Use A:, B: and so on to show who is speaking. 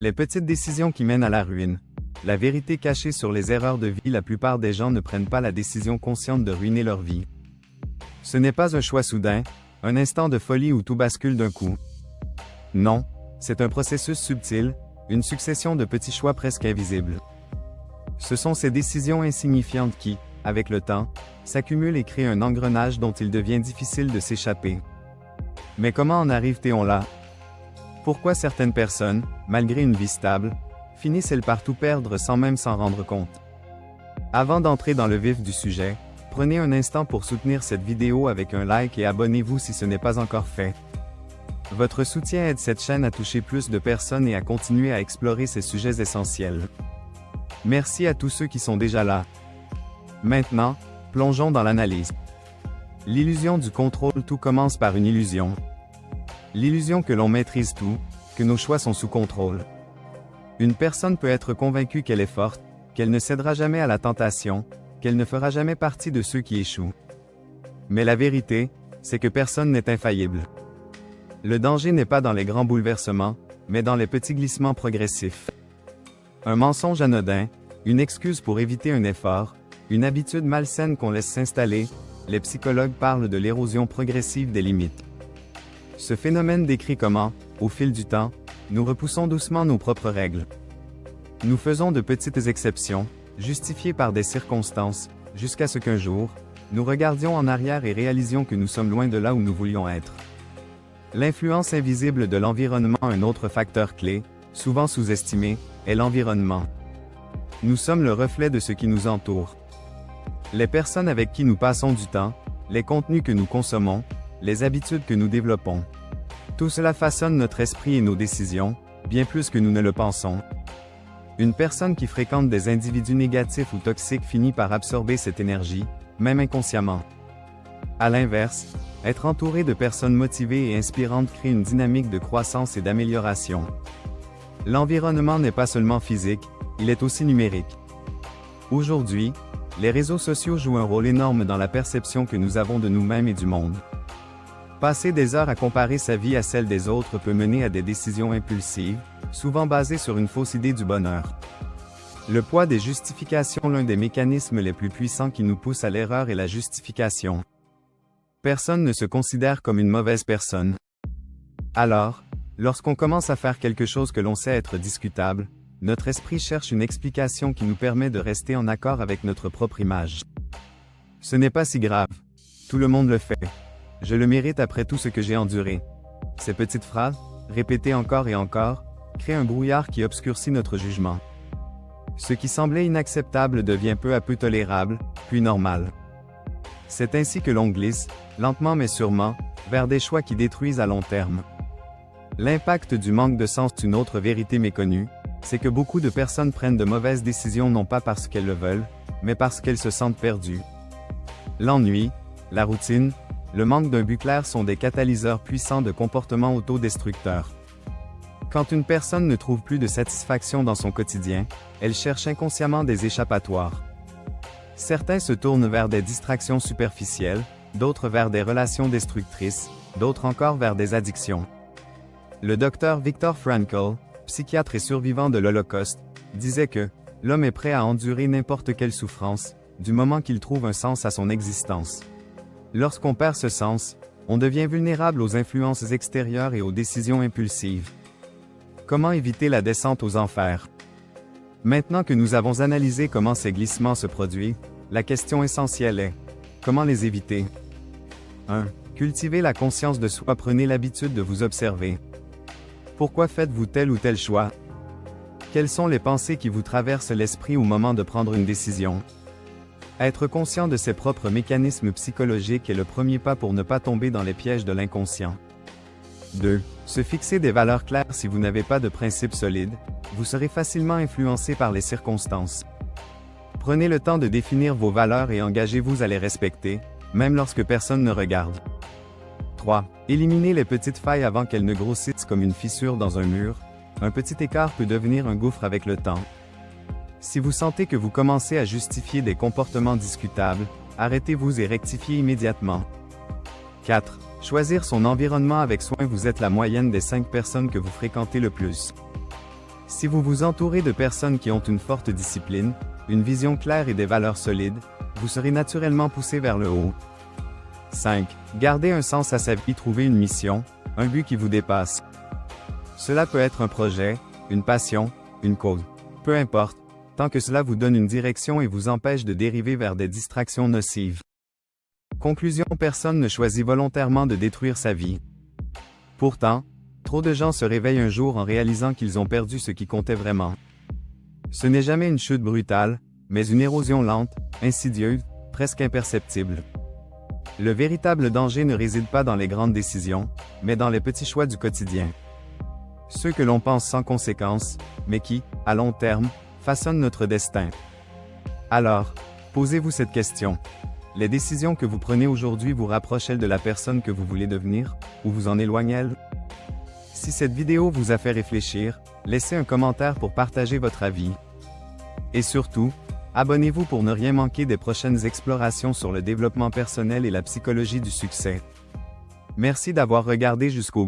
A: Les petites décisions qui mènent à la ruine. La vérité cachée sur les erreurs de vie. La plupart des gens ne prennent pas la décision consciente de ruiner leur vie. Ce n'est pas un choix soudain, un instant de folie où tout bascule d'un coup. Non, c'est un processus subtil, une succession de petits choix presque invisibles. Ce sont ces décisions insignifiantes qui, avec le temps, s'accumulent et créent un engrenage dont il devient difficile de s'échapper. Mais comment en arrive-t-on là? Pourquoi certaines personnes, malgré une vie stable, finissent-elles par tout perdre sans même s'en rendre compte? Avant d'entrer dans le vif du sujet, prenez un instant pour soutenir cette vidéo avec un like et abonnez-vous si ce n'est pas encore fait. Votre soutien aide cette chaîne à toucher plus de personnes et à continuer à explorer ces sujets essentiels. Merci à tous ceux qui sont déjà là. Maintenant, plongeons dans l'analyse. L'illusion du contrôle. Tout commence par une illusion. L'illusion que l'on maîtrise tout, que nos choix sont sous contrôle. Une personne peut être convaincue qu'elle est forte, qu'elle ne cédera jamais à la tentation, qu'elle ne fera jamais partie de ceux qui échouent. Mais la vérité, c'est que personne n'est infaillible. Le danger n'est pas dans les grands bouleversements, mais dans les petits glissements progressifs. Un mensonge anodin, une excuse pour éviter un effort, une habitude malsaine qu'on laisse s'installer, les psychologues parlent de l'érosion progressive des limites. Ce phénomène décrit comment, au fil du temps, nous repoussons doucement nos propres règles. Nous faisons de petites exceptions, justifiées par des circonstances, jusqu'à ce qu'un jour, nous regardions en arrière et réalisions que nous sommes loin de là où nous voulions être. L'influence invisible de l'environnement. Un autre facteur clé, souvent sous-estimé, est l'environnement. Nous sommes le reflet de ce qui nous entoure. Les personnes avec qui nous passons du temps, les contenus que nous consommons, les habitudes que nous développons. Tout cela façonne notre esprit et nos décisions, bien plus que nous ne le pensons. Une personne qui fréquente des individus négatifs ou toxiques finit par absorber cette énergie, même inconsciemment. À l'inverse, être entouré de personnes motivées et inspirantes crée une dynamique de croissance et d'amélioration. L'environnement n'est pas seulement physique, il est aussi numérique. Aujourd'hui, les réseaux sociaux jouent un rôle énorme dans la perception que nous avons de nous-mêmes et du monde. Passer des heures à comparer sa vie à celle des autres peut mener à des décisions impulsives, souvent basées sur une fausse idée du bonheur. Le poids des justifications. L'un des mécanismes les plus puissants qui nous pousse à l'erreur est la justification. Personne ne se considère comme une mauvaise personne. Alors, lorsqu'on commence à faire quelque chose que l'on sait être discutable, notre esprit cherche une explication qui nous permet de rester en accord avec notre propre image. Ce n'est pas si grave. Tout le monde le fait. Je le mérite après tout ce que j'ai enduré. Ces petites phrases, répétées encore et encore, créent un brouillard qui obscurcit notre jugement. Ce qui semblait inacceptable devient peu à peu tolérable, puis normal. C'est ainsi que l'on glisse, lentement mais sûrement, vers des choix qui détruisent à long terme. L'impact du manque de sens. Une autre vérité méconnue, c'est que beaucoup de personnes prennent de mauvaises décisions non pas parce qu'elles le veulent, mais parce qu'elles se sentent perdues. L'ennui, la routine, le manque d'un but clair sont des catalyseurs puissants de comportements autodestructeurs. Quand une personne ne trouve plus de satisfaction dans son quotidien, elle cherche inconsciemment des échappatoires. Certains se tournent vers des distractions superficielles, d'autres vers des relations destructrices, d'autres encore vers des addictions. Le docteur Viktor Frankl, psychiatre et survivant de l'Holocauste, disait que « l'homme est prêt à endurer n'importe quelle souffrance, du moment qu'il trouve un sens à son existence ». Lorsqu'on perd ce sens, on devient vulnérable aux influences extérieures et aux décisions impulsives. Comment éviter la descente aux enfers? Maintenant que nous avons analysé comment ces glissements se produisent, la question essentielle est « comment les éviter ?» 1. Cultivez la conscience de soi. Prenez l'habitude de vous observer. Pourquoi faites-vous tel ou tel choix? Quelles sont les pensées qui vous traversent l'esprit au moment de prendre une décision? Être conscient de ses propres mécanismes psychologiques est le premier pas pour ne pas tomber dans les pièges de l'inconscient. 2. Se fixer des valeurs claires. Si vous n'avez pas de principes solides, vous serez facilement influencé par les circonstances. Prenez le temps de définir vos valeurs et engagez-vous à les respecter, même lorsque personne ne regarde. 3. Éliminez les petites failles avant qu'elles ne grossissent comme une fissure dans un mur. Un petit écart peut devenir un gouffre avec le temps. Si vous sentez que vous commencez à justifier des comportements discutables, arrêtez-vous et rectifiez immédiatement. 4. Choisir son environnement avec soin. Vous êtes la moyenne des 5 personnes que vous fréquentez le plus. Si vous vous entourez de personnes qui ont une forte discipline, une vision claire et des valeurs solides, vous serez naturellement poussé vers le haut. 5. Gardez un sens à sa vie, trouvez une mission, un but qui vous dépasse. Cela peut être un projet, une passion, une cause. Peu importe, tant que cela vous donne une direction et vous empêche de dériver vers des distractions nocives. Conclusion: personne ne choisit volontairement de détruire sa vie. Pourtant, trop de gens se réveillent un jour en réalisant qu'ils ont perdu ce qui comptait vraiment. Ce n'est jamais une chute brutale, mais une érosion lente, insidieuse, presque imperceptible. Le véritable danger ne réside pas dans les grandes décisions, mais dans les petits choix du quotidien. Ceux que l'on pense sans conséquence, mais qui, à long terme, façonnent notre destin. Alors, posez-vous cette question. Les décisions que vous prenez aujourd'hui vous rapprochent-elles de la personne que vous voulez devenir, ou vous en éloignent-elles? Si cette vidéo vous a fait réfléchir, laissez un commentaire pour partager votre avis. Et surtout, abonnez-vous pour ne rien manquer des prochaines explorations sur le développement personnel et la psychologie du succès. Merci d'avoir regardé jusqu'au bout.